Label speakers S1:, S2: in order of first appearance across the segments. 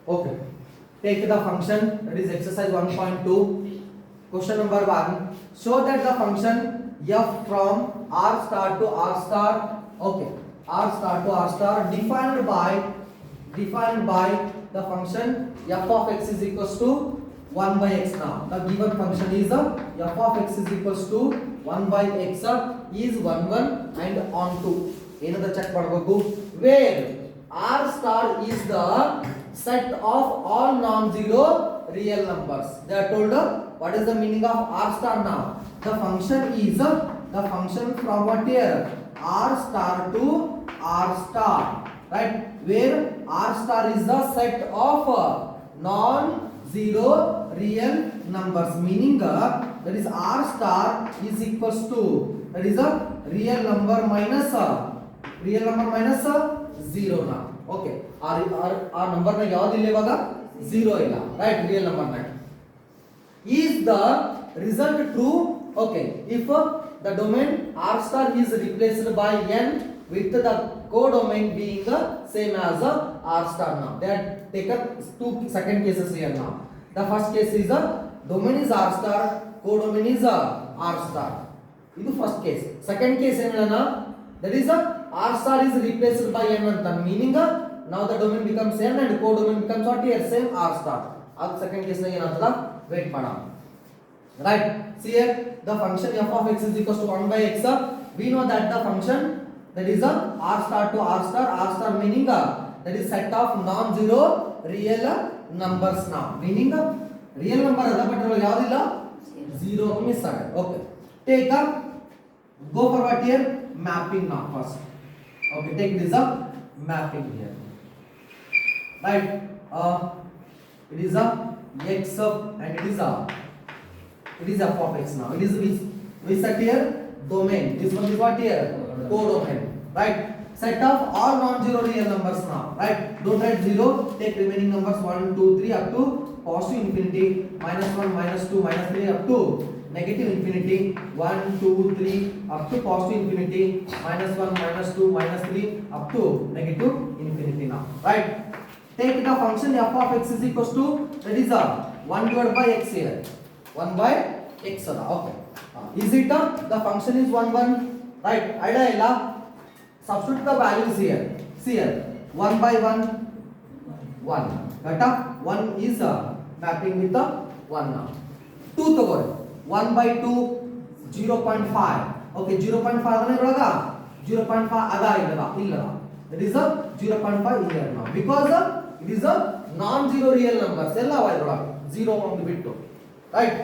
S1: Okay. Take the function, that is exercise 1.2. Question number 1. Show that the function f from r star to r star, okay, r star to r star defined by the function f of x is equals to 1 by x. Now the given function is f of x is equals to 1 by x is 1 1 and on 2. ಏನಂತ check ಮಾಡಬೇಕು, where r star is the set of all non-zero real numbers. They are told what is the meaning of r star now. The function is the function from what here, r star to r star, right, where r star is the set of non-zero real numbers, meaning that is r star is equals to, that is a real number minus 0 now. Okay, our number na ಯಾವುದು ಇಲ್ಲ ಇವಾಗ 0 ಇಲ್ಲ, right, real number na. Is the result true? Okay, if the domain r star is replaced by n with the codomain being the same as r star. Now they are taken two second cases here. Now the first case is domain is r star, codomain is r star. This is first case. Second case ಏನನ್ನ, that is r star is replaced by n ಅಂತ, meaning now the domain becomes n and codomain becomes what here, same r star. Ad second case na ಏನಾಗ್ತದ, wait ಮಾಡೋಣ. Right, see here the function f of x is equals to 1 by x. We know that the function that is r star to r star meaning that is set of non-zero real numbers. Now meaning real number ada but ಯಾವ್ದಿಲ್ಲ 0 miss ಆಗಿದೆ. Okay, take go for what here, mapping now first. Okay, take this mapping here, right. It is x and it is f of x. Now it is we set here domain, this one is what here, codomain, right, set of all non-zero real numbers. Now right, don't write 0, take remaining numbers 1 2 3 up to positive infinity, -1 -2 -3 up to negative infinity, 1 2 3 up to positive infinity, -1 -2 -3 up to negative infinity. Now right, take the function f of x is equals to, that is 1 divided by x here, 1 by x. Okay, is it the function is 1 1, right, idea illa, substitute the values here. See here 1 by 1 1, got 1 is mapping with the 1. Now 2 ತಗೋರಿ, 1 by 2 0.5. okay, 0.5 ಅದನ್ನ ಇರೊಳಗ 0.5 ಅದ ಇಲ್ಲ, that is 0.5 here. now because it is a non-zero real numbers ಎಲ್ಲ ಅವ ಇರೊಳಗ 0 ಒಂದು ಬಿಟ್ಟು, right.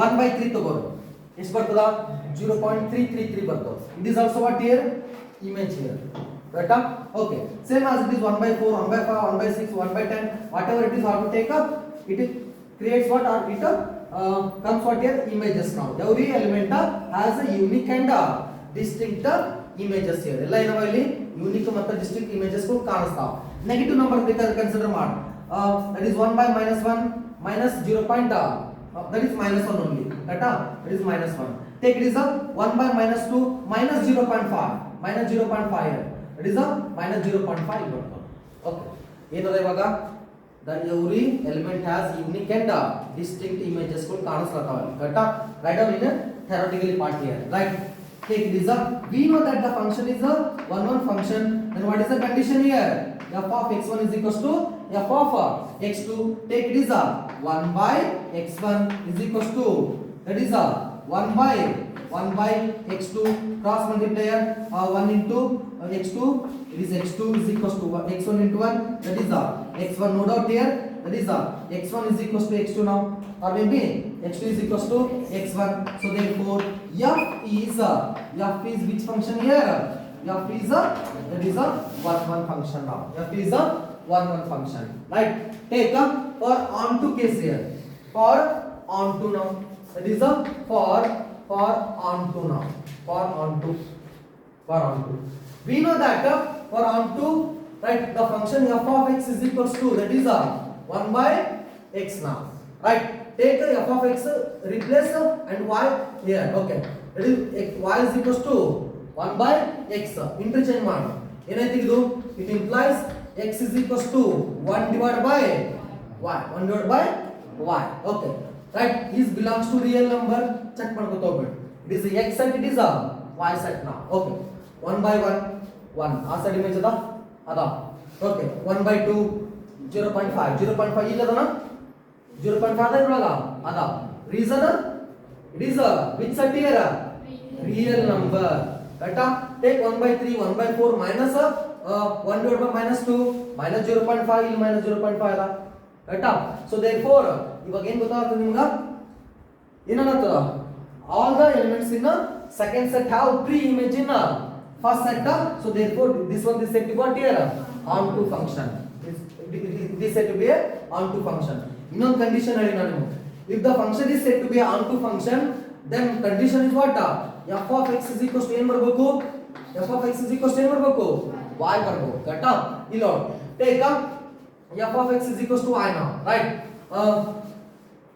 S1: 1 by 3 ತಗೋರಿ, ಎಷ್ಟು ಬರ್ತದ 0.333 ಬರ್ತದ. it is also what here, image here, right. okay, same as it is 1 by 4 1 by 5 1 by 6 1 by 10 whatever it is, how to take up it creates what, or it comes what here, images. Now every element has a unique and distinct images here. ಎಲ್ಲ ಏನವ ಇಲ್ಲಿ unique ಮತ್ತು distinct images ಗಳು ಕಾಣಿಸ್ತಾವ. Negative number ಬೇಕಾದ್ರೆ consider ಮಾಡಿ, that is 1 by -1 minus 0. that is -1 only, right. that is -1. take it is 1 by -2 minus 0.5 here, that is -0.5. okay, ಏನದ ಇವಾಗ, that every element has unique and distinct images ಗಳು ಕಾಣಿಸ್ತಾವ, ಕರೆಕ್ಟಾ. write down in a theoretically part here, right. take it is we know that the function is a 1 1 function, and what is the condition here, f of x1 is equals to f of x2. take it is 1 by x1 is equals to, that is 1 by x2 cross multiplier, 1 into x2, it is x2 is equals to x1 into 1, that is x1, no doubt here, that is x1 is equals to x2 now, or maybe x2 is equals to x1. so therefore f is which function here, f is that is a 1 1 function. now f is a 1 1 function, right. take for onto case here, for onto now, that is a for onto now, for onto we know that for onto, right, the function f of x is equals to, that is 1 by x. now right, take f of x, replace and y here. okay, that is y is equals to 1 by x, interchange ಮಾಡಿ ಏನಾಯ್ತು ಇದು, it implies x is equals to 1 divided by y. 1 divided by y. Okay. Right? This belongs to real number. Check ಮಾಡ್ಕೊತ ಹೋಗ್ಬೇಡಿ. It is a x set, it is a y set now. Okay. 1 by 1 1. ಆ side image ಅದ. Okay. 1 by 2 0.5. 0.5 ಇಲ್ಲದನ 0.5 ಅದ ಇರುವಾಗ ಅದ. Reason it is a which set here? Real number. Right? Take 1 by 3 1 by 4 minus 1 divided by minus 2 minus 0.5 ಇಲ್ಲಿ minus 0.5 ಅದ. Right? So therefore ಇವಾಗ ಏನು ಗೊತ್ತಾಗ್ತದೆ ನಿಮಗೆ ಏನಾಗ್ತದ all the elements in a second set have pre-image in a first set, so therefore this one is said to be what here onto function. This said to be a onto function. Innone condition ಹೇಳಿ ನಾನು if the function is said to be a onto function then condition is what f of x is equals to ಏನು ಬರಬೇಕು f of x is equals to ಏನು ಬರಬೇಕು y ಬರಬೇಕು ಕರೆಕ್ಟಾ ಇಲ್ಲಿ ನೋಡಿ take f of x is equals to y now, right?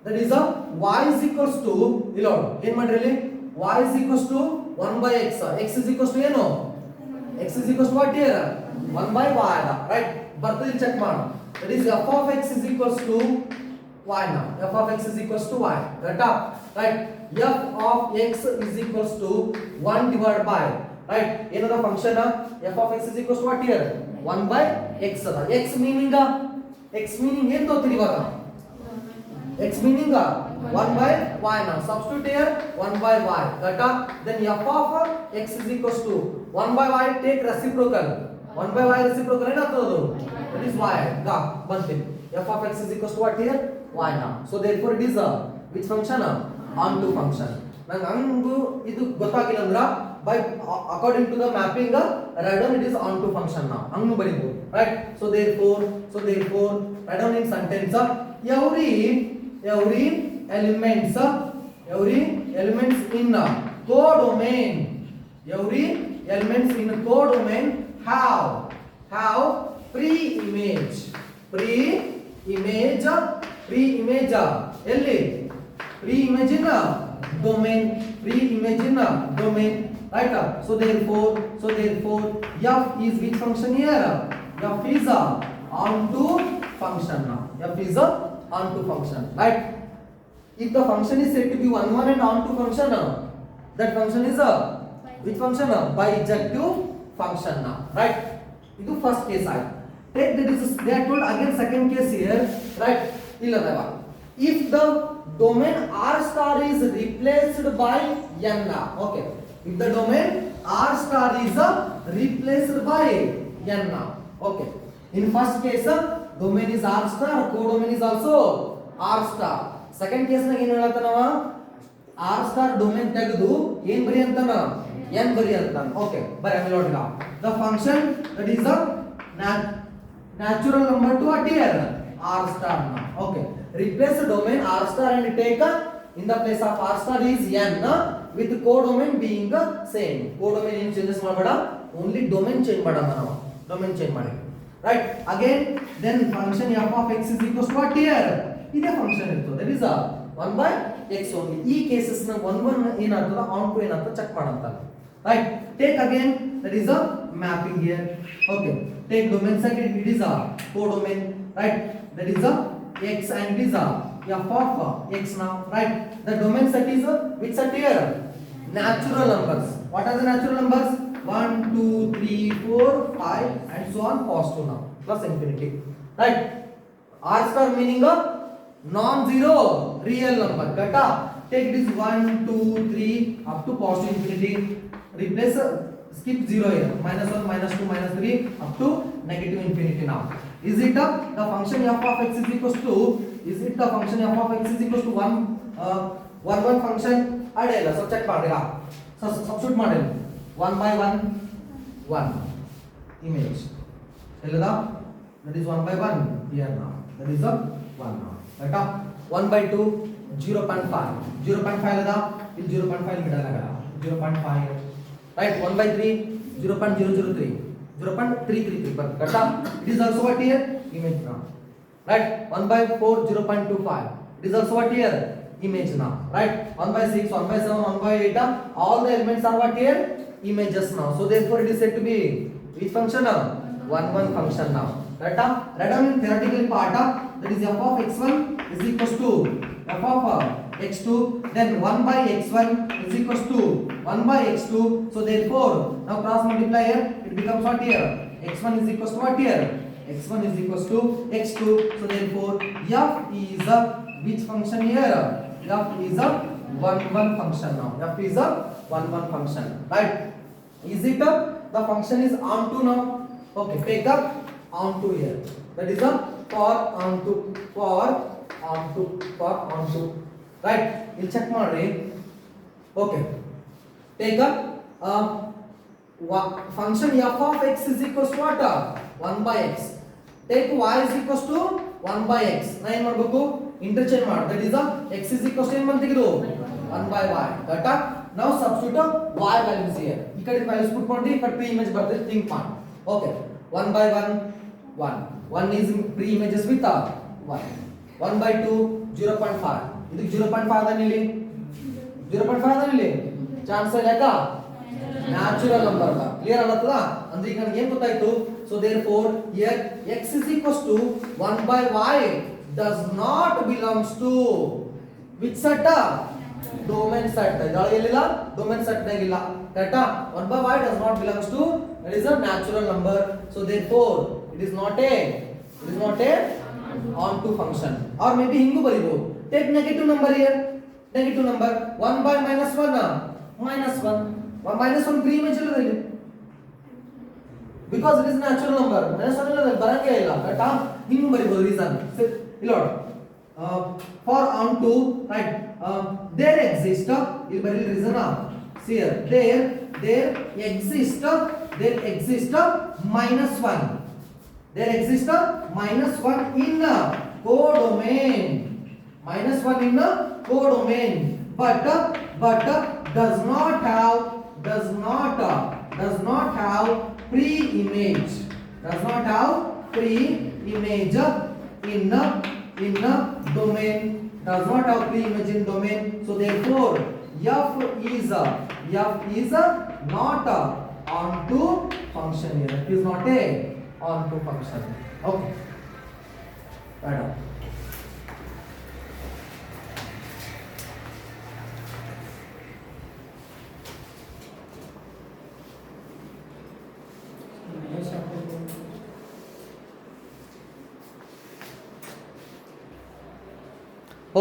S1: That is y is equals to ಇಲ್ಲಿ ನೋಡಿ ಏನು ಮಾಡ್ರಿ ಇಲ್ಲಿ y is equals to 1 by x. X is equals to ಏನು x is equals to what here 1 by y ಅದ right ಬರ್ತದೆ ಇಲ್ಲಿ check ಮಾಡೋಣ. That is f of x is equals to y now. f of x is equals to y ಕರೆಕ್ಟಾ right? f of x is equals to 1 divided by right ಏನದ function f of x is equals to what here 1 by x ಅದ. x meaning ಏನು ತಗೋತೀರಿ ಇವಾಗ x meaning 1 by y now. Substitute here 1 by y. Correct? Then f of x is equals to 1 by y. Take reciprocal. 1 by y reciprocal ಏನಾಗ್ತದೆ that is y. ಬಂತು f of x is equals to what here y now. So therefore it is which function onto function. ನಂಗೆ ಹಂಗು ಇದು ಗೊತ್ತಾಗಿಲ್ಲ ಅಂದ್ರ by according to the mapping write down it is onto function now. ಹಂಗು ಬರೀಬಹುದು right? So therefore write down in sentence every elements in codomain have pre-image ಎಲ್ಲಿ pre-image in domain right? So therefore f is which function here f is onto function now. F is onto function right? If the function is said to be 1 1 and onto function that function is which function bijective function now right? Idu first case I take that is they are told again second case here right? Illadava if the domain r star is replaced by n now. Okay, if the domain r star is replaced by n now. Okay, in first case domain is r star, codomain is also r star. Second case ನಾಗ ಏನು ಹೇಳತಾನವ r star domain ತೆಗೆದು ಏನು ಬರಿ ಅಂತಾನ n ಬರಿ ಅಂತಾನ. Okay ಬರಿ ಆಮೇಲೆ ನೋಡಿಗ the function that is a natural number to what here r star now. Okay, replace the domain r star and take in the place of r star is n with codomain being the same. Codomain ಏನು changes ಮಾಡಬೇಡ, only domain change ಮಾಡಮ ನಾವು, domain change ಮಾಡಿ right? Again then function f of x is equals to what here ಇದೇ function ಇರ್ತದೆ that is 1 by x only. ಈ cases ನ 1 1 ಏನಾಗ್ತದ onto ಏನಾಗ್ತದ ಚೆಕ್ ಮಾಡಂತ right? Take again that is a mapping here. Okay, take domain set it is a codomain right? That is a x and it is a f of x now right? The domain set is which set here natural numbers. What are the natural numbers 1 2 3 4 5 and so on positive now plus infinity right? R star meaning non-zero real number. Correct? Take this 1 2 3 up to positive infinity. Replace skip 0 here minus 1 minus 2 minus 3 up to negative infinity now. Is it the function f of x is equals to is it the function f of x is equals to 1 function ಅಡೆಯಲ್ಲ. So check ಮಾಡಿ substitute ಮಾಡಿ 1 by 1 image ಎಲ್ಲದ that is 1 by 1 here now that is a 1 now right? 1 by 2 0.5 ಅಲ್ಲದ ಇಲ್ಲಿ 0.5 ಬಿಡಲಾಗ 0.5 right? 1 by 3 0.003 0.333 but correct? It is also what here image now right? 1 by 4 0.25 it is also what here image now right? 1 by 6 1 by 7 1 by 8 all the elements are what here images now. So therefore it is said to be which function now 1 1 function now. Right? Write down in theoretical part. That is f of x1 is equals to f of x2. Then 1 by x1 is equals to 1 by x2. So therefore, now cross multiply here. It becomes what here? x1 is equals to what here? x1 is equals to x2. So therefore, f is a which function here? F is a 1 function now. F is a 1 function. Right? Is it the function is onto now? Okay, take up onto here. That is a for onto. Right? We'll check ಮಾಡ್ರಿ. Okay. Take up function f of x is equals to what? 1 by x. Take y is equals to 1 by x. ನಾ ಏನು ಮಾಡಬೇಕು? Interchange ಮಾಡು. That is x is equals to ಏನು ಬಂತಿಗಿದು? 1 by y. Correct? Now substitute y values here. ಈ ಕಡೆ values ಪುಟ್ಕೊಂಡು ಈ ಕಡೆ pre-image ಬರ್ತದೆ. Think ಮಾಡಿ. Okay. 1 by 1 1. 1 is pre-images with 1. 1 by 2 0.5. ಇದಕ್ಕೆ 0.5 ಅದಾನಿಲ್ಲಿ 0.5 ಅದಾನಿಲ್ಲಿ ಚಾನ್ಸ್ ಯಾಕ ನ್ಯಾಚುರಲ್ ನಂಬರ್ ಅಲ್ಲ ಕ್ಲಿಯರ್ ಆಗತ್ತದ ಅಂದ್ರೆ ಈಗ ನನಗೆ ಏನು ಗೊತ್ತಾಯ್ತು so therefore here x is equals to 1 by y does not belongs to which set domain set ಇದರೊಳಗೆಲ್ಲ domain set ನಾಗಿಲ್ಲ ಕರೆಕ್ಟಾ 1 by y does not belongs to it is a natural number so therefore it is not a onto function or maybe hingu baribo take negative number here negative number 1 by minus 1 minus 1 minus 1 pre-image illada because it is natural number minus 1 illada barange illa correct hingu baribo reason ಇಲ್ಲಿ ನೋಡಿ for onto right there exist ಇಲ್ಲಿ ಬರಿ reason see here there exist minus 1 there exists minus 1 in codomain minus 1 in codomain but does not have pre-image in domain does not have pre-image in domain so therefore f is not onto function here it is not a onto function okay right on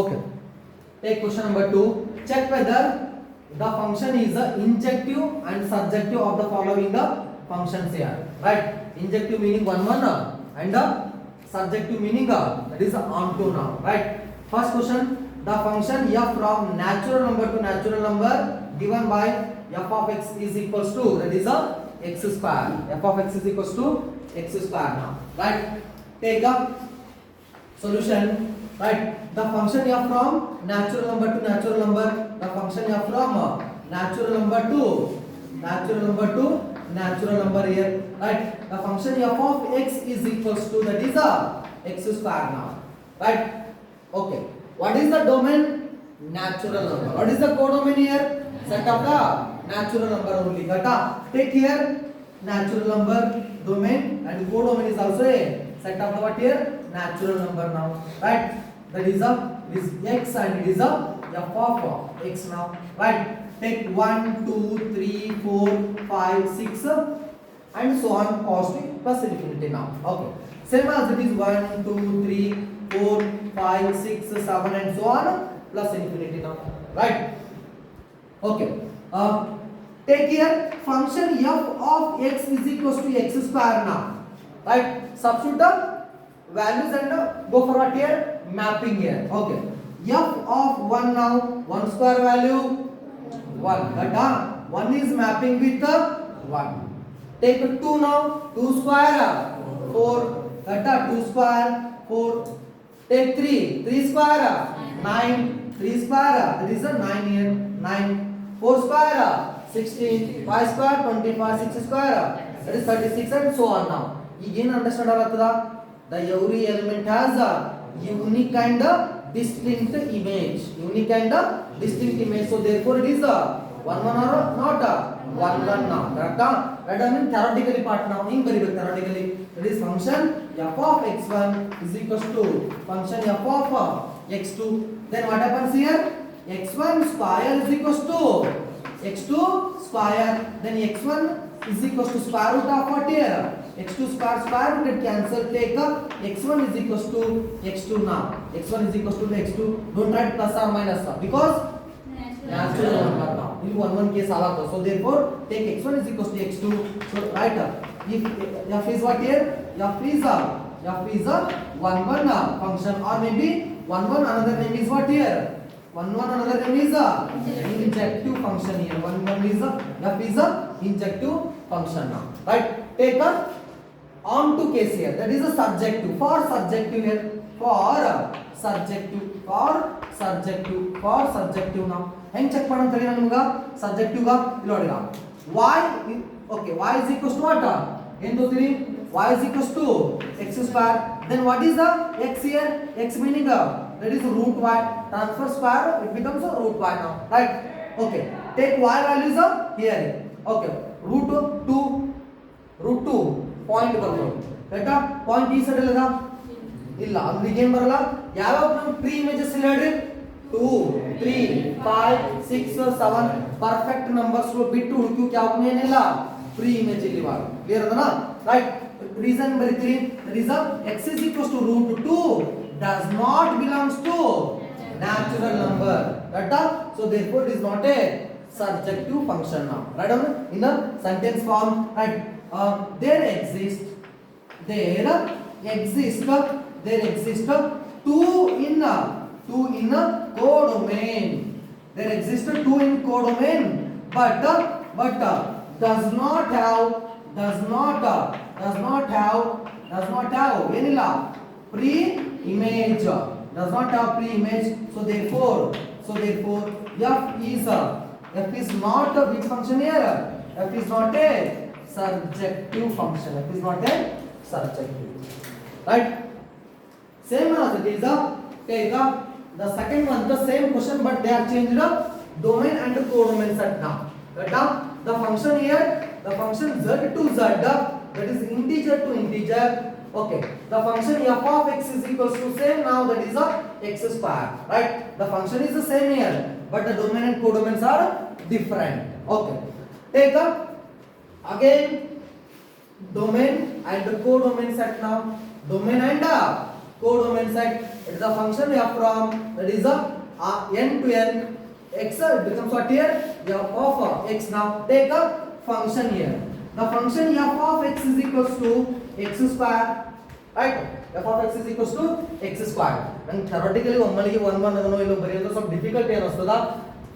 S1: okay take question number 2 check whether the function is injective and surjective of the following the functions here right injective meaning 1 and surjective meaning that is onto now right first question the function f from natural number to natural number given by f of x is equals to that is x square f of x is equals to x square now right take up solution right the function f from natural number to natural number the function f from natural number to natural number here right the function f of x is equals to that is x square now right okay what is the domain natural number what is the codomain here set of the natural number only gata take here natural number domain and codomain is also a set of the what here natural number now right that is is x and it is f of x now right take 1 2 3 4 5 6 and so on positive plus infinity now okay same as it is 1 2 3 4 5 6 7 and so on plus infinity now right okay take here function f of x is equals to x square now right substitute the values and go for what here mapping here okay f of 1 now 1 square value 1 but 1 is mapping with 1 take 2 now 2 square 4 2 square 4 take 3 square 9 3 square that is a 9 here 9 4 square 16 5 square 25 6 square that is 36 and so on now again understand aguttada the every element has a unique and distinct image so therefore it is 1 1 or not 1 1 now. Correct? That means theoretically part now. In very theoretically, that is function f of x1 is equals to function f of x2. Then what happens here? x1 square is equals to x2 square. Then x1 is equals to square root of what here? x2 square root get cancel. Take x1 is equals to x2 now. x1 is equals to x2. Don't write plus or minus because natural number now. In 1 1 case alaka. So therefore take x1 is equals to x2. So write if f is what here? F is a 1 1 function, or maybe 1 1 another name is what here? 1 1 another name is injective function here. 1 1 is f is a injective function now. Right? Take on to case here. That is a subjective. For subjective here. For subjective now. Hang check padam tagina nimuga subjective ga ilodiga. Y okay, y is equals to what? Endo 3 y is equals to x square. Then what is the x here? X meaning that is root y. Transfer square, it becomes a root y now. Right? Okay. Take y values here. Okay. root 2 point ಬರಬಹುದು. ಆಯ್ತಾ? Point ಈ side ಅಲ್ಲದ ಇಲ್ಲ ಅಂದ್ರೆ ಏನು ಬರಲ್ಲ. ಯಾವಾಗ ನಾವು ಪ್ರೀ ಇಮೇಜಸ್ ಇಲ್ಲ ಹೇಳ್ರಿ 2 3 5 6 7 ಪರ್ಫೆಕ್ಟ್ ನಂಬರ್ಸ್ ಬಿಟ್ಟು ಉಳಿದು ಯಾವೂ ಏನಿಲ್ಲ ಪ್ರೀ ಇಮೇಜ್ ಇಲ್ಲಿ ಇವಾಗ ಕ್ಲಿಯರ್ ಅದನಾ. ರೈಟ್? ರೀಸನ್ ಬರೀತೀರಿ. That is x is equals to root 2 does not belongs to natural number. Right? So therefore it is not a surjective function now. Right? In the sentence form, right? There exist two in codomain. There exist two in codomain, but does not have ಏನilla pre-image. Does not have pre-image. So therefore f is not a which function here? F is not a surjective function. F is not a surjective. Right? Same as it is take the second one, the same question, but they are changed domain and codomain set now. Right? The function here, the function z to z, that is integer to integer. Okay, the function f of x is equals to same now, that is x square. Right? The function is the same here, but the domain and codomains are different. Okay, take again domain and codomain set now. Domain and codomain set, it is a function f from, that is n to n x becomes what here? F of x. Now take a function here. The function f of x is equals to x square. Right? F of x is equals to x square. And theoretically ಒಮ್ಮಲಿಗೆ 1 1 ಅದನ್ನು ಇಲ್ಲಿ ಬರೆಯೋದು ಸ್ವಲ್ಪ difficult ಏನು ಅನ್ಸ್ತದ.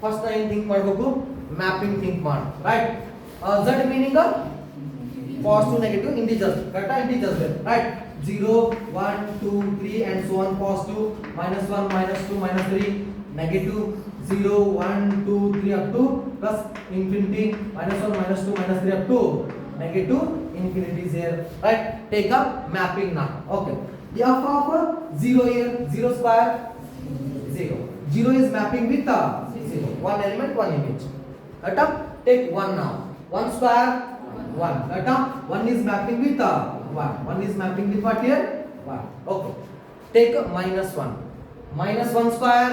S1: First ನಾನು ಏನು think ಮಾಡಬೇಕು? Mapping think ಮಾಡಿ. Right? z meaning positive negative integers. Correct? Integers there. Right? 0 1 2 3 and so on. Positive -1 -2 -3 negative 0 1 2 3 up to plus infinity -1 -2 -3 up to negative infinity is here. Right? Take up mapping now. Okay. The f of 0 here, 0 square 0. 0 is mapping with 0. One element, one image. Right? Take 1 now. 1 square 1. Right? 1 is mapping with 1. 1 is mapping with what here? 1. Okay. Take -1. -1 square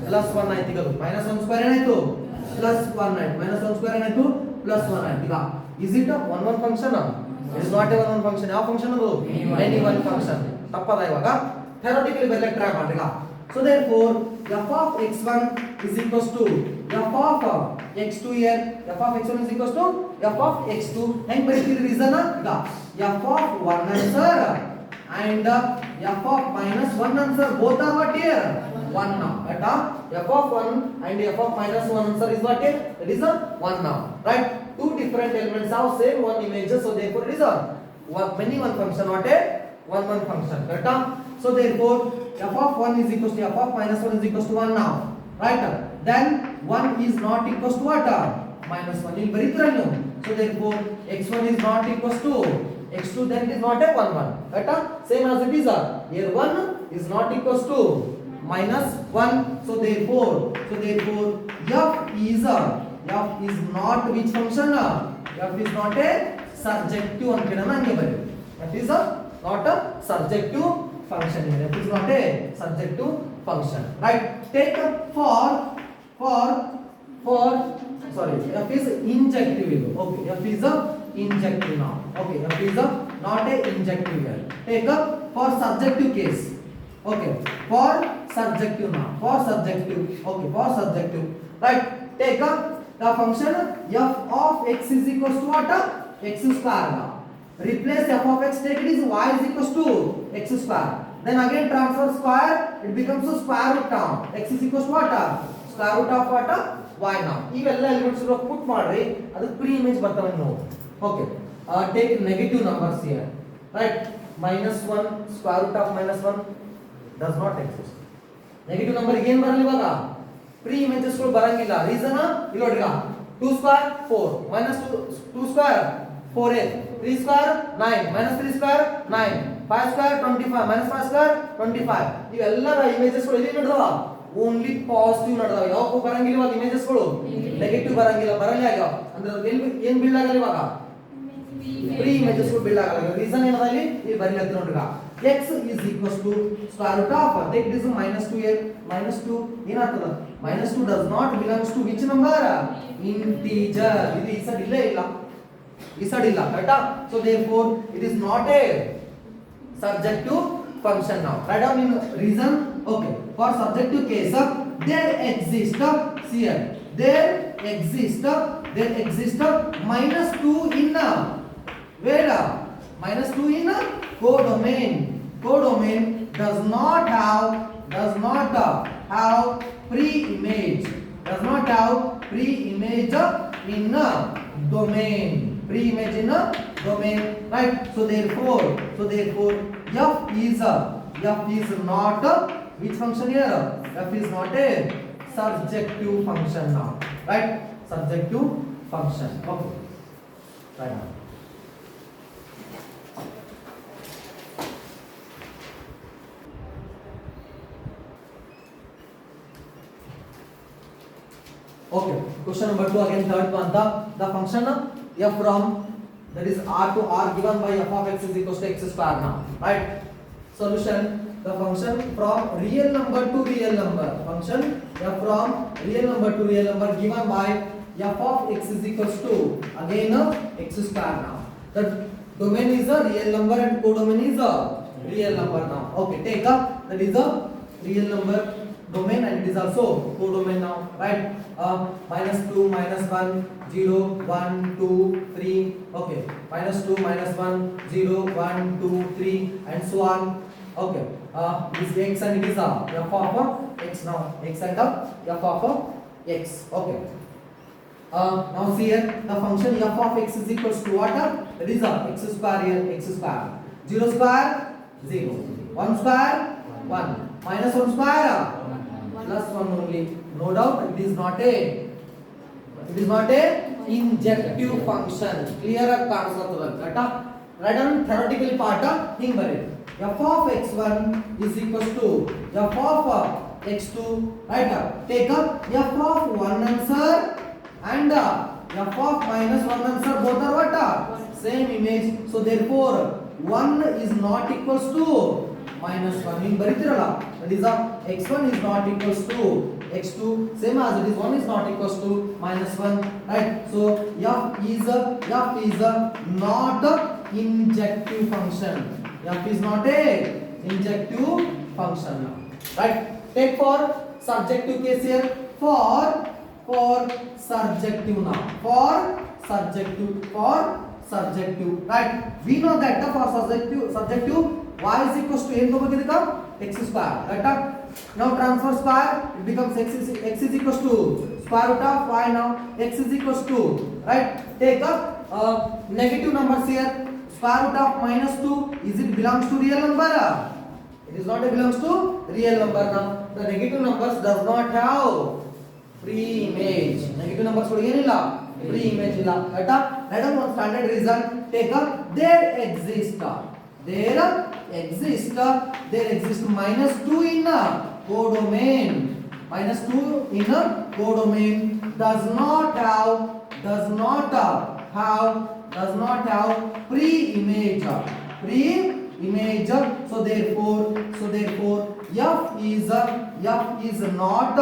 S1: plus 1 ಆಯ್ತು. ಈಗ -1 square ಏನಾಯ್ತು? plus 1 ಆಯ್ತು. -1 square ಏನಾಯ್ತು? plus 1 ಆಯ್ತು. ಈಗ is it a 1 1 function? It is not a 1 1 function. ಯಾವ function ಅದು? any one function. ತಪ್ಪದ ಇವಾಗ theoretically ಬರಲಿಕ್ಕೆ ಟ್ರೈ ಮಾಡಿ ಈಗ. So therefore f of x1 is equals to f of x2 here. f of x1 is equals to f of x2. ಹೆಂಗ್ ಬರೀತೀರಿ reason? ಈಗ f of 1 answer and f of -1 answer both are what here? 1 now. Right? F of 1 and f of -1 answer is what here? It is a 1 now. Right? Two different elements have same one image, so therefore it is a many one function, not a 1 1 function. Right? So therefore f of 1 is equals to f of -1 is equals to 1 now. Right? Then 1 is not equals to what? -1. ಇಲ್ಲಿ ಬರೀತೀರಾ ನೀವು. So therefore x1 is not equals to x2, then it is not a 1 1. Right? Same as it is here 1 is not equals to -1. So therefore f is f is not which function? F is not a surjective ಅಂತ ಹೇಳೋಣ ಹಂಗೆ ಬರಿ. F is not a surjective function here. F is not a surjective function. Right? Take for sorry, F is injective. Okay, F is injective now. Okay, F is not a injective here. Take for subjective case. Okay, for subjective now. For subjective. Okay, for subjective. Right? Take the function f of x is equals to what? X square now. Replace f of x, take it is y is equals to x square. Then again transfer square, it becomes a square root now. X is equals to what? Square root of what? Y now. ಇವೆಲ್ಲ elements ಪುಟ್ ಮಾಡ್ರಿ, ಅದು pre image ಬರ್ತವೆ ನೋಡಿ. Okay, take negative numbers here. Right? -1 square root of -1 does not exist. Negative number ಏನು ಬರಲ್ಲ ಇವಾಗ, pre images ಗಳು ಬರಂಗಿಲ್ಲ. ರೀಸನ್ ಇಲ್ಲಿ ನೋಡ್ರಿ, 2 square 4 -2 square 4a, 3 square 9 -3 square 9, 5 square 25 -5 square 25. ಇವೆಲ್ಲರ ಇಮೇಜಸ್ ಗಳು ಎಲ್ಲಿ ನಡೆದವ? Only positive ನಡೆದವ. ಯಾವ ಬರಂಗಿಲ್ಲ ಇವಾಗ ಇಮೇಜಸ್ ಗಳು, ನೆಗೆಟಿವ್ ಬರಂಗಿಲ್ಲ. ಬರಲ್ಲ ಈಗ ಅಂದ್ರೆ ಏನು ಬಿಲ್ಡ್ ಆಗಲ್ಲ ಇವಾಗ, ಪ್ರೀ ಇಮೇಜಸ್ ಗಳು ಬಿಲ್ಡ್ ಆಗಲ್ಲ. ರೀಸನ್ ಏನದ ಇಲ್ಲಿ ಬರಿಲತ್ತ ನೋಡ್ರಿ, x is equals to square root of, take this -2a, -2 ಏನಾಗ್ತದ? -2 does not belongs to which number? Integer. ಇದು ಈ ಸೈಡ್ ಇಲ್ಲೇ ಇಲ್ಲ, ಈ ಸೈಡ್ ಇಲ್ಲ, ಕರೆಕ್ಟಾ? So therefore it is not a surjective function now. Write down in reason. Okay, for subjective case there exists here, there exists -2 in where? -2 in codomain. Codomain does not have pre-image, does not have pre-image in domain, pre-image in domain, right? So therefore f is not which function here? F is not a surjective function now, right? Surjective function. Okay, right now. Okay, question number 2 again, third one. The function f from, that is r to r, given by f of x is equals to x square now, right? Solution, the function from real number to real number, function f from real number to real number given by f of x is equals to again x square now. The domain is a real number and codomain is a real number now. Okay, take up, that is a real number domain and it is also codomain now, right? -2 -1 0 1 2 3. Okay, -2 -1 0 1 2 3 and so on. Okay, this x and it is f of x now, x and f of x. Okay, now see here the function f of x is equals to what? That is x square here, x square, 0 square 0, 1 square 1, -1 square +1 only. No doubt it is not a injective function. Clear ಆಗಿ ಕಾಣಿಸುತ್ತದೆ, ಕರೆಕ್ಟಾ? Write down theoretical part ಹಿಂಗೆ ಬರಿ, f of x1 is equals to f of x2, right? Take up f of 1 answer and f of -1 answer, both are what? Same image. So therefore 1 is not equals to -1. ಹಿಂಗೆ ಬರೀತಿರಲ್ಲ, that is x1 is not equals to x2, same as it is 1 is not equals to -1, right? So f is not a injective function. F is not a injective function now, right? Take for subjective case here, for subjective now, for subjective, right? We know that for subjective y is equals to ಏನು ತಗೋಬೇಕಿದಕ್ಕ? x square, right? Now transfer square, it becomes x is equals to square root of y now, x is equals to, right? Take up negative numbers here, square root of -2, is it belongs to real number? It is not belongs to real number now. The negative numbers does not have pre-image. Negative numbers ಗಳು ಏನಿಲ್ಲ, pre-image ಇಲ್ಲ, right? Let us one standard reason. Take up there exists -2 in codomain. minus 2 in a codomain does not have pre-image. So therefore f is not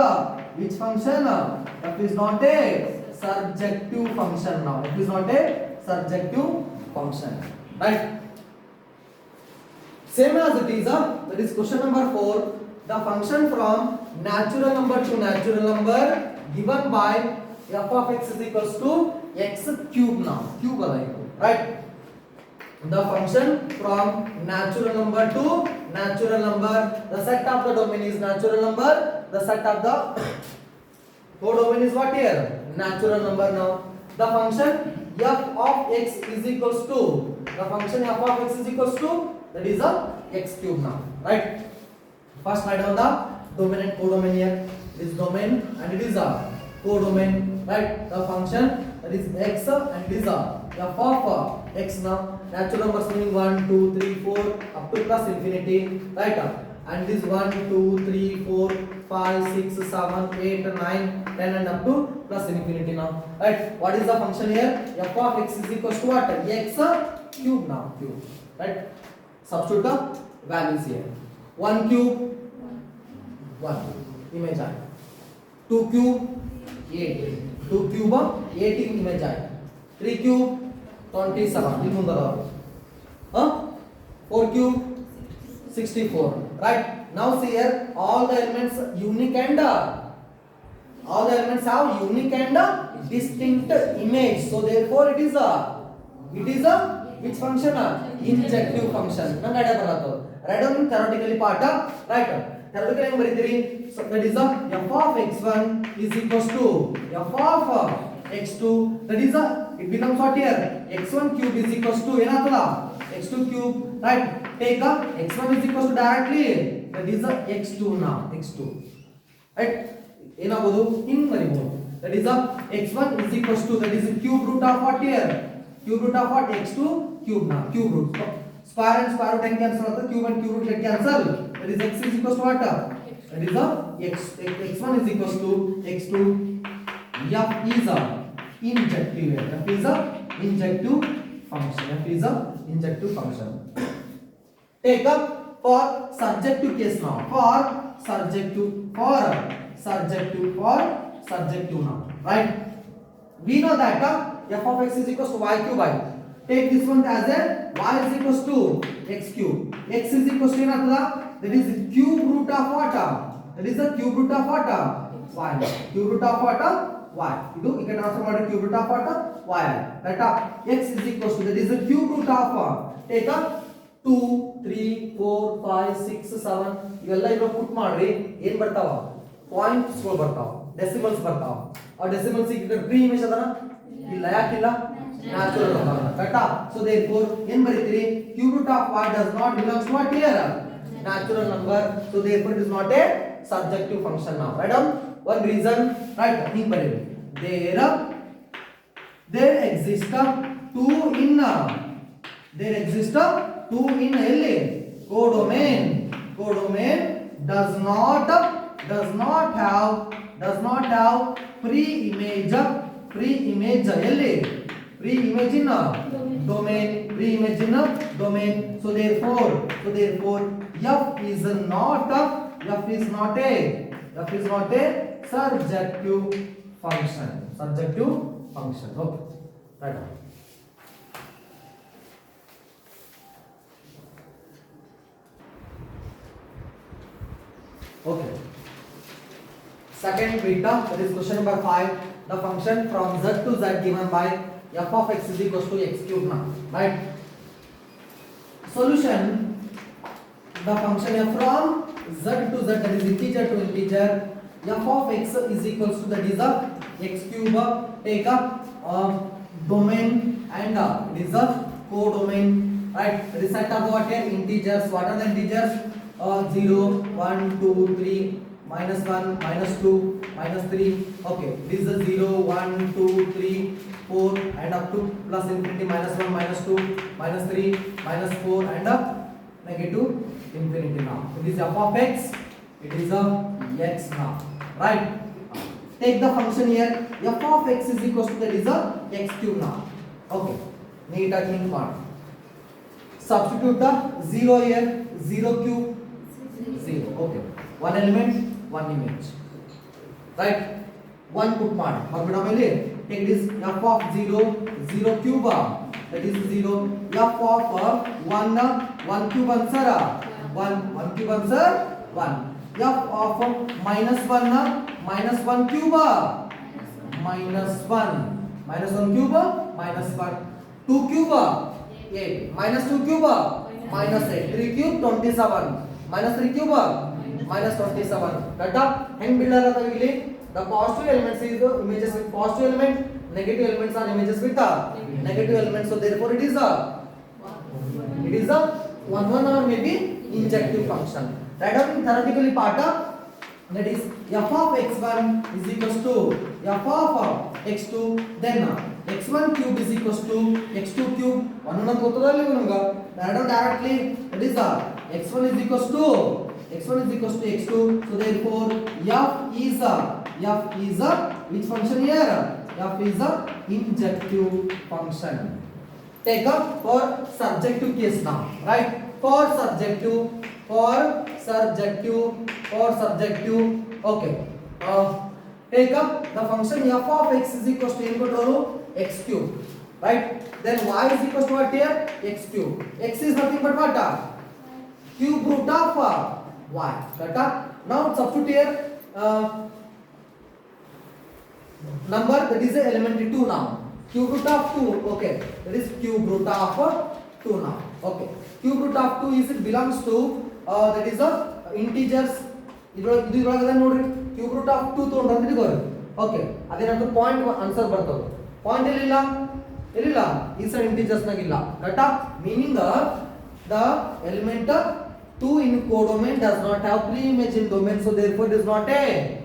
S1: which function? F is not a surjective function now. F is not a surjective function, right? Same as it is, that is question number 4. The function from natural number to natural number given by f of x is equals to x cube now. Cube right? The function from natural number to natural number. The set of the domain is natural number. The set of the codomain is what here? Natural number now. The function f of x is equals to, the function f of x is equals to, that is a x cube now, right? First write down the domain and codomain here. It is domain and it is a codomain, right? The function that is x and it is a f of x now. Natural numbers meaning 1, 2, 3, 4 up to plus infinity, right? And this 1, 2, 3, 4, 5, 6, 7, 8, 9, 10 and up to plus infinity now, right? What is the function here? F of x is equals to what? X cube now, cube, right? Substitute the values here. 1 cube, 1 image I. 2 cube, 8. 2 cube, 18 image I. 3 cube, 27. 4 cube, 64. Right? Now see here, all the elements unique and all the elements have unique and distinct image. So therefore it is a which function? Injective function. Write down theoretically part, right? Theoretically so that is f of x1 is equals to f of x2. That is it becomes what here? x1 cube is equals to x2 cube, right? Take x1 is equals to directly, that is x2 now, x2, right? That is x1 is equals to, that is cube root of what here? Cube root of what? X2 cube now, cube root. Square and square root can cancel, cube and cube root can cancel. That is x is equals to what? That is x1 is equals to x2. F is injective. F is injective function. F is injective function. Take up for subjective case now. For subjective now, right? We know that f of x is equals to y cube I. Take this one as a y is equals to x cube. X is equals to that is cube root of what? That is the cube root of what? Y. Cube root of what? Y. You can transform cube root of what? Y. That x is equals to, that is the cube root of take up 2, 3, 4, 5, 6, 7 ಇವೆಲ್ಲ ಇವಾಗ ಪುಟ್ ಮಾಡ್ರಿ ಏನು ಬರ್ತಾವ points ಗಳು ಬರ್ತಾವ decimals ಬರ್ತಾವ ಆ decimals ಈಗ ಪ್ರೀ ಇಮೇಜ್ ಅದನ ಇಲ್ಲ ಯಾಕಿಲ್ಲ ನ್ಯಾಚುರಲ್ ನಂಬರ್ ಕರೆಕ್ಟಾ ಸೊ therefore ಏನು ಬರೀತೀರಿ cube root of y does not belongs to what here natural number so therefore it is not a subjective function now write down one reason right ಹಿಂಗ್ ಬರೀರಿ there exist two in ಎಲ್ಲಿ codomain does not have pre-image ಎಲ್ಲಿ pre-image in domain so therefore f is not a surjective function okay right okay second beta that is question number 5 the function from z to z given by f of x is equals to x cube now right solution the function f from z to z that is integer to integer f of x is equals to that is a x cube take up domain and it is a codomain right the set of what are integers what are the integers 0 1 2 3 minus 1 minus 2 minus 3 okay this is 0 1 2 3 4 and up to plus infinity minus 1 minus 2 minus 3 minus 4 and up negative infinity now so this f of x it is a x now right? Take the function here, f of x is equals to, that is a x cube now. Okay, neat think part. Substitute the 0 here, 0 cube, 0. Okay, one element, one image, right? One put part. Take this f of 0, 0 cube, that is 0. F of 1 cube answer, 1 cube answer, 1. F of minus 1 cube, minus 1 cube, minus 1. 2 cube, 8. Minus 2 cube, minus 8. 3 cube, 27. Minus 3 cube, minus 27. Data, hang builder the positive elements is the images with positive element, negative elements are images with the negative elements. So therefore it is a 1 or maybe injective function. Write down in theoretically part, that is f of x1 is equals to f of x2, then x1 cube is equals to x2 cube. One write down directly, that is x1 is equals to x2. So therefore f is a which function here? F is a injective function. Take up for subjective case now, right? For subjective. Okay. Take up the function f of x is equals to x cube, right? Then y is equals to what here? X cube. X is nothing but what? Cube root of y. Now substitute here number, that is the element 2 now. Cube root of 2. Okay, that is cube root of 2 now. Okay, cube root of 2 is it belongs to that is the integers. Cube root of 2 to okay, adhe point answer bartadu. Point illilla is integers nagilla. Data meaning the element 2 in codomain does not have pre-image in domain, so therefore it is not a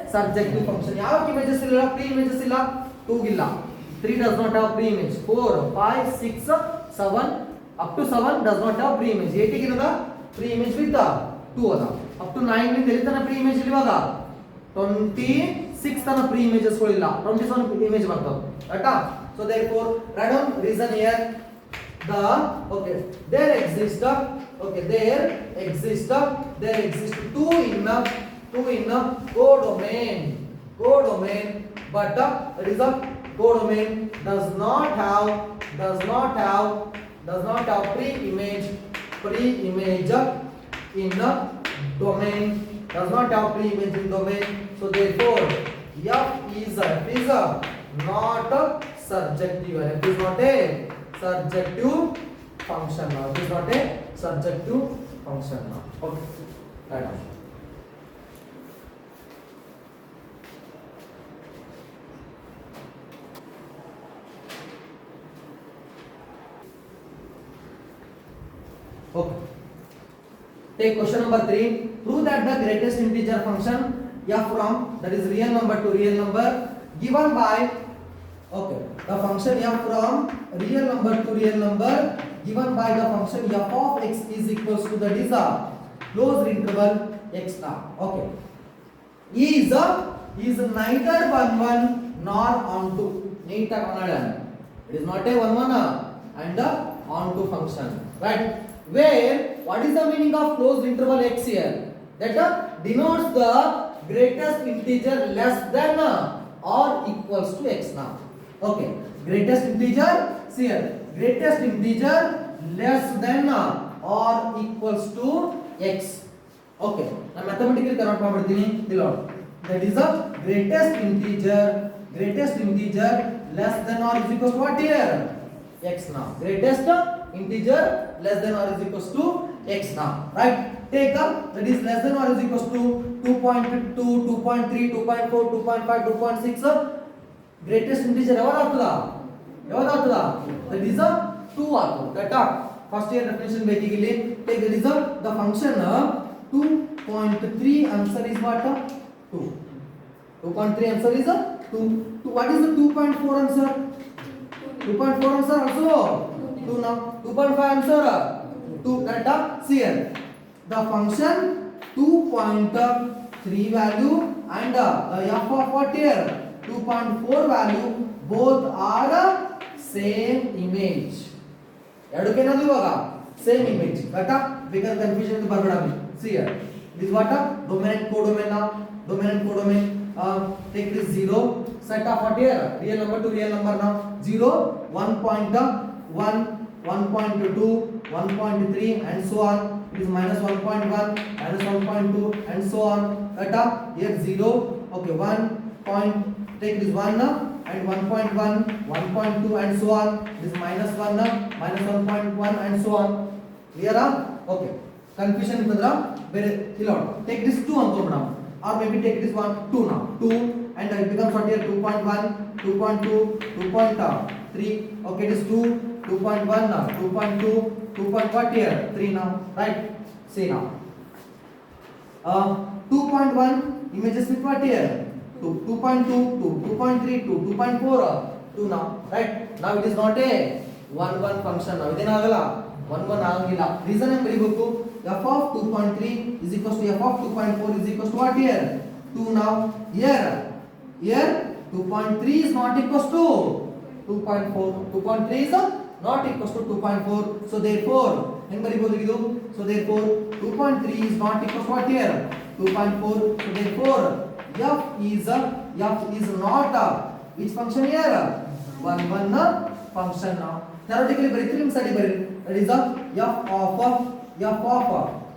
S1: subjective function. ಯಾವ images ಇಲ್ಲ, pre-images ಇಲ್ಲ, 2 ಇಲ್ಲ. 3 does not have pre-image. 4, 5, 6, 7 up to 7 does not have pre-image. 8 ಗೆ ಏನದ pre-image with 2 ಅದ. Up to 9 ಗೆ ಎಲ್ಲಿ ತನ pre-image ಇಲ್ಲವಾಗ 26 ತನ pre-images ಗಳು ಇಲ್ಲ. 27 pre-image ಬರ್ತವೆ. ಆಯ್ತಾ? So therefore write down reason here. There exists two in codomain, but it is a codomain does not have pre-image in the domain, does not have pre-image in domain. So therefore f is not a surjective, f is not a surjective function now. It is not a surjective function now. Okay, right on. Okay. Take question number 3. Prove that the greatest integer function f from, that is real number to real number, given by the function f from real number to real number given by the function f of x is equals to, that is a closed interval x now. Okay. Is neither 1 nor onto. It is not a 1 and a onto function, right? Where what is the meaning of closed interval x here? That denotes the greatest integer less than or equals to x now. Okay, greatest integer, see here, greatest integer less than or equals to x. Okay, now mathematically convert ಮಾಡ್ಬಿಡ್ತೀನಿ ಇಲ್ಲಿ ನೋಡಿ. That is the greatest integer less than or is equals to what here? X now. Greatest integer less than or is equals to x now, right? Take up that is less than or is equals to 2.2, 2.3, 2.4, 2.5, 2.6. Greatest integer ಯಾವಾಗ ಆಗ್ತದ? That is a 2 ಆಗ್ತದೆ. ಕರೆಕ್ಟಾ? First year definition ಬೇಕಿಗೆ ಇಲ್ಲಿ. Take the result, the function 2.3 answer is what? 2. 2.3 answer is 2. What is the 2.4 answer? 2.4 answer also 2 now. 2.5 answer 2. Correct? See here. The function 2.4 3 value and f of what here 2.4 value both are same image. ಎರಡಕ್ಕೇನದು ಇವಾಗ same image ಕರೆಕ್ಟಾ ಬೇಕಾದ್ರೆ confusion ಅಂತ ಬರಬೇಡ see here this what domain codomain now dominant codomain take this 0 set of what here real number to real number now 0 1.1 1.2 1.3 and so on it is minus 1.1 minus 1.2 and so on kata here 0 okay 1 point take this 1 and 1.1 1.2 and so on this minus 1 minus 1.1 and so on clear okay confusion itandra ಬೇರೆ ಇಲ್ಲ take this 2 ಅನ್ಕೊಂಡ್ಬಿಡೋಣ or maybe take this one 2 now 2 and it becomes what here 2.1 2.2 2.3 okay this 2 2.1 now 2.2 2. What here 3 now right see now 2.1 images with what here 2 2.2 2 2.3 2 2.4 2 now right now it is not a 1 function now ಇದೇನ ಆಗಲ್ಲ 1 ಆಗಂಗಿಲ್ಲ reason ಏನು ಬರೀಬೇಕು f of 2.3 is equals to f of 2.4 is equals to what here 2 now here 2.3 is not equals to 2.4 2.3 is not equals to 2.4 so therefore ಹೆಂಗ್ ಬರೀಬಹುದು ಇದು so therefore 2.3 is not equals to what here 2.4 so therefore f is not which function here 1 function now theoretically ಬರೀತೀರಿ ನಿಮ್ಮ ಸರಿ ಬರೀರಿ that is f of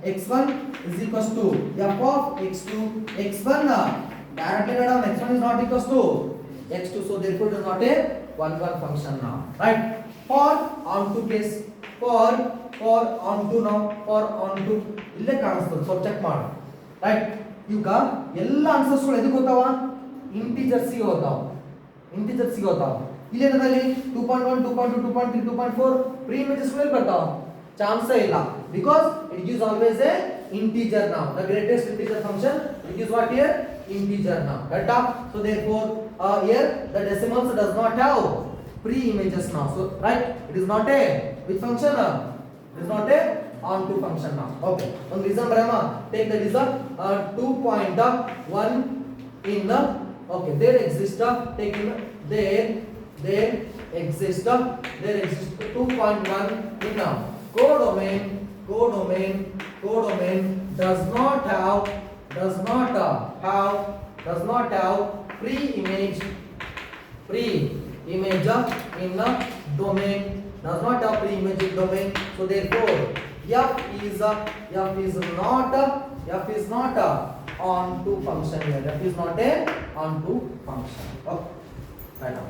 S1: x1 is equals to f of x2 x1 directly write down x1 is not equals to x2 so therefore it is not a 1 function now right for onto case for onto now for onto ಇಲ್ಲೇ ಕಾಣಿಸ್ತದೆ so check ಮಾಡಿ right ಈಗ ಎಲ್ಲ answers ಗಳು ಎದಕ್ಕೆ ಹೋಗ್ತಾವ integers ಗೆ ಹೋಗ್ತಾವ ಇಲ್ಲಿ ಏನದಲ್ಲಿ 2.1 2.2 2.3 2.4 ಪ್ರೀ ಇಮೇಜಸ್ ಗಳು ಬರ್ತಾವ ಚಾನ್ಸ್ ಇಲ್ಲ because it gives always a integer now the greatest integer function it gives what here integer now right so therefore here the decimals does not have pre images now so right it is not a which function it is not a onto function now okay one reason brahma take that is 2.1 in okay there exists take in there exists 2.1 in codomain does not have pre-image in the domain does not have pre-image in domain so therefore f is not onto function here f is not a onto function okay right now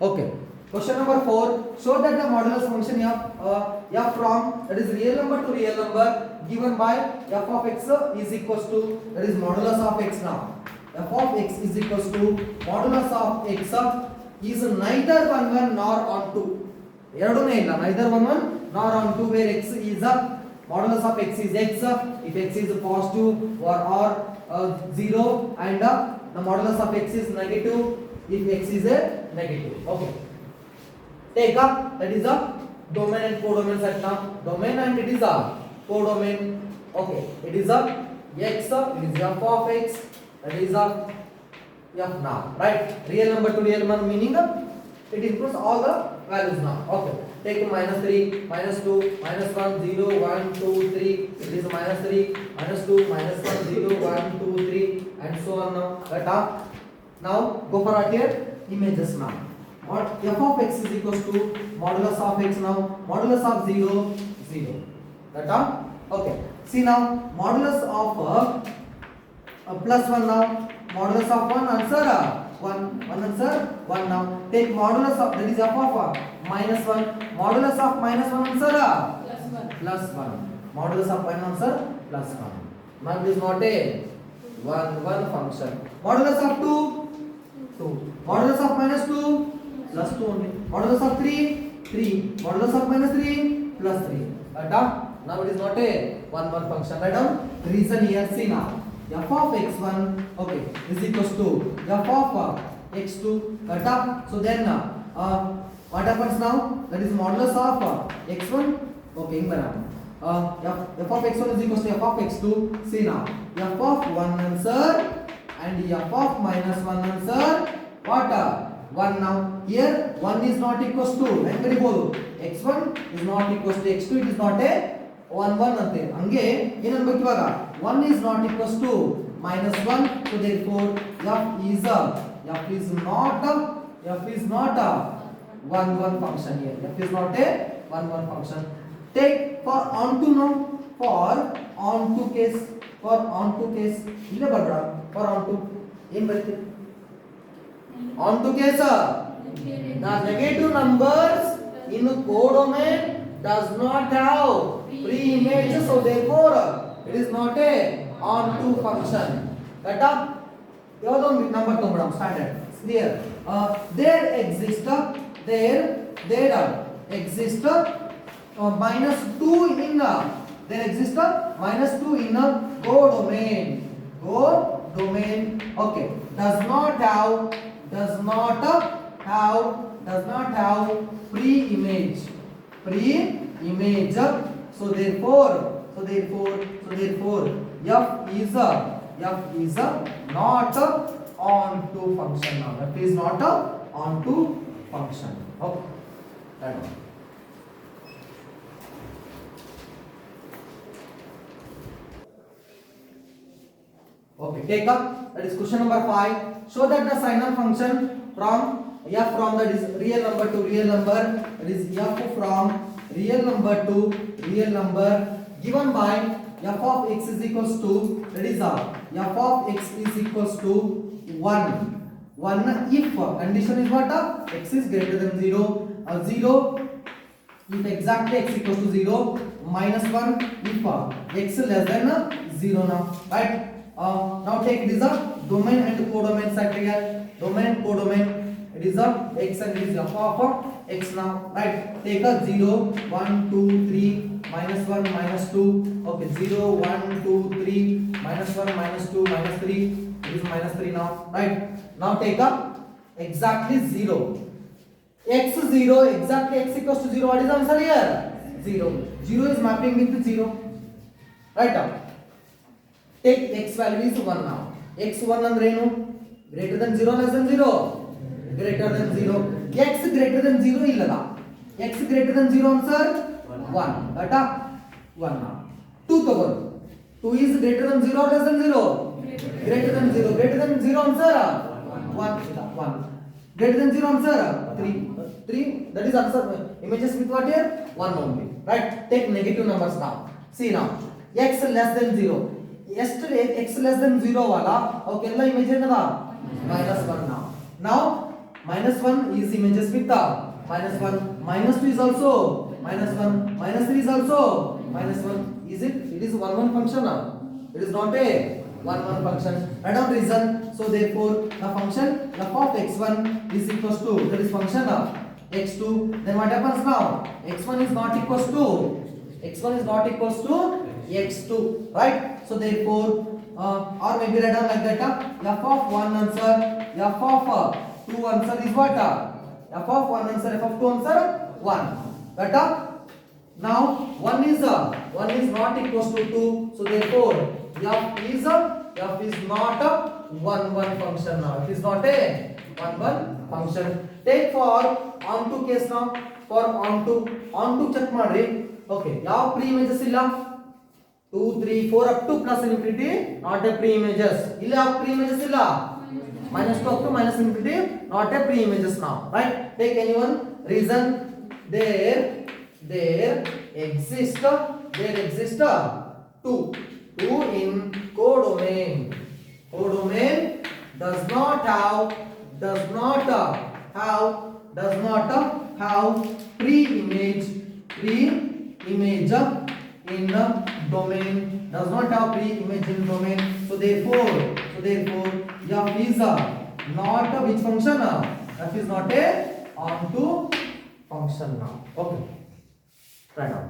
S1: okay question number 4 show that the modulus function f from that is real number to real number given by f of x is equals to that is modulus of x now f of x is equals to modulus of x is neither 1 nor onto ಎರಡೂನೇ ಇಲ್ಲ neither 1 nor onto where x is modulus of x is x if x is positive or 0 and the modulus of x is negative if x is a negative okay take up that is a domain and codomain set now domain and it is a codomain okay it is a x it is f of x that is a f now right real number to real number meaning it includes all the values now okay take -3 -2 -1 0 1 2 3 it is -3 -2 -1 0 1 2 3 and so on now right now go for what here images now what f of x is equals to modulus of x now modulus of 0 0 that okay see now modulus of plus 1 now modulus of 1 answer 1 answer 1 now take modulus of that is f of minus 1 modulus of minus 1 answer plus 1 modulus of minus answer plus 1 now it is not a 1 function modulus of 2 modulus of minus 2 plus 2 only modulus of 3 modulus of minus 3 plus 3 right now it is not a 1 function right now reason here see now f of x1 okay is equals to f of x2 right so then what happens now? That is modulus of x1. Okay, f of x1 is equals to f of x2. See now, f of 1 answer and f of minus 1 answer. What? 1 now. Here 1 is not equals to x1 is not equals to x2. It is not a 1 1 ante. Hange ಏನು ಅನ್ಬೇಕು ಇವಾಗ 1 is not equals to minus 1. So therefore f is not a 1 1 function here. F is not a 1 1 function. Take for onto now. For onto case ಇಲ್ಲ ಬರ್ಬೇಡ. For onto ಏನು ಬರುತ್ತೆ? Onto case the negative numbers in codomain does not have pre-images, so therefore it is not a onto function. Correct? ಯಾವುದೋ ಒಂದು number ತಗೊಂಡ್ಬಿಡೋಣ standard. Clear? There exists minus 2 in codomain. Okay. Does not have pre-image. So therefore f is not onto function now. F is not onto function. Okay, that one. Okay, take up. That is question number 5. Show that the signal function from the real number to real number, that is f from real number to real number, given by f of x is equals to, that is f of x is equals to 1 if condition is what? X is greater than 0, 0 if exactly x equals to 0, minus 1 if x less than 0 now, right? Now take this domain and codomain set here. Domain and codomain, it is x and it is f of x now, right? Take a 0 1 2 3 minus 1 minus 2. Okay, 0 1 2 3 minus 1 minus 2 minus 3. It is minus 3 now, right? Now take up exactly 0 x 0, exactly x equals to 0. What is the answer here? 0 is mapping with 0, right? Take x value is 1 now. x1 ಅಂದ್ರೆ ಏನು? Greater than 0, less than 0? Greater than 0. x greater than 0 ಇಲ್ಲಲ್ಲ. x greater than 0 answer 1. That 1 now. 2 ತಗೊಳ್ಳಿ. 2 is greater than 0 or less than 0? Greater than 0. Greater than 0 answer 1. Greater than 0 answer 3. That is answer. Images with what here? 1 only. Right? Take negative numbers now. See now. X less than 0. Yesterday x less than 0 wala avukella image enada minus 1 now. Now minus 1 is images with minus 1, minus 2 is also minus 1, minus 3 is also minus 1. Is it is 1 1 function now. It is not a 1 1 function. Write down reason. So therefore the function f of x1 is equals to, that is function of x2. Then what happens now? x1 is not equals to x2, right? So therefore or maybe write down like that, f of 1 answer, f of 2 answer is what? F of 1 answer, f of 2 answer 1. That now 1 is not equals to 2. So therefore f is not a 1 1 function now. It is not a 1 1 function. Take for onto case now. For onto check ಮಾಡ್ರಿ. Okay, ಯಾವ pre images ಇಲ್ಲ? 2 3 4 up to plus infinity, not a pre images. ಇಲ್ಲ ಯಾವ pre images ಇಲ್ಲ? minus 2 up to minus infinity, not a pre images now, right? Take anyone reason. There exists 2 in codomain. Codomain does not have pre-image in domain, does not have pre-image in domain. So therefore f is not a which function? F is not a onto function now. Okay, right now.